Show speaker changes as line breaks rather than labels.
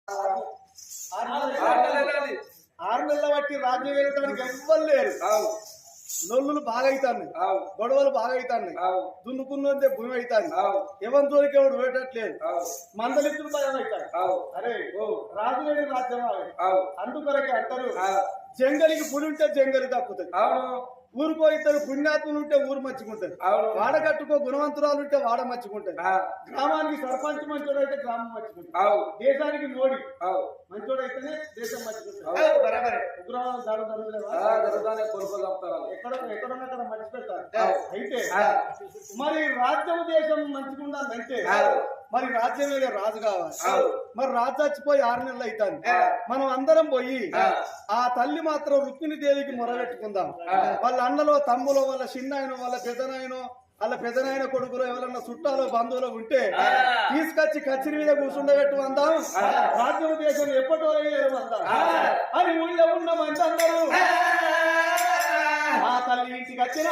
6 నెలల బట్టి రాజ్యం వెళ్ళడానికి ఎవ్వరు లేరు. నొల్లులు బాగా అవుతాయి, గొడవలు బాగా అవుతాయి, దున్నుకున్నంతే భూమి అవుతాయి, ఎవరి జోలికి ఎవడు వేయట్లేదు, మందలిత్తులు భయం అవుతాయి. అరే రాజు లేని రాజ్యం అందుకొరకే అంటారు, జంగలికి పులి ఉంటే జంగలి తప్పుతుంది, ఊరుకో ఇద్దరు పుణ్యాత్ములు ఉంటే ఊరు మంచుకుంటది, వాడగట్టుకో గుణవంతురాలు ఉంటే వాడ మంచుకుంటది, గ్రామానికి సర్పంచ్ మంచోడు అయితే గ్రామం మంచుకుంటుంది, దేశానికి మోడీ మంచోడు అయితేనే దేశం మంచుకుంటుంది. ఉగ్రవాదం ఎక్కడన్నా అక్కడ మంచి పెడతారు. అయితే మరి రాజ్యం దేశం మంచుకుంటుందంటే మరి రాజ్యం మీద రాజు కావాలి. మరి రాజు చచ్చిపోయి 6 నెలలు అవుతుంది. మనం అందరం పోయి ఆ తల్లి మాత్రం రుక్మిణి దేవికి మొరబెట్టుకుందాం. వాళ్ళ అన్నలో తమ్ములో వాళ్ళ చిన్నాయనో వాళ్ళ పెద్దనాయనో వాళ్ళ పెద్దనాయన కొడుకులో ఎవరన్నా చుట్టాలో బంధువులు ఉంటే తీసుకొచ్చి కచ్చిరి మీద కూర్చుండబెట్టు అందాం. రాజ్యం దేశం ఎప్పటో అందాం అని ఊళ్ళో ఉన్నామంటే అందరూ ఆ తల్లి ఇంటికి వచ్చిన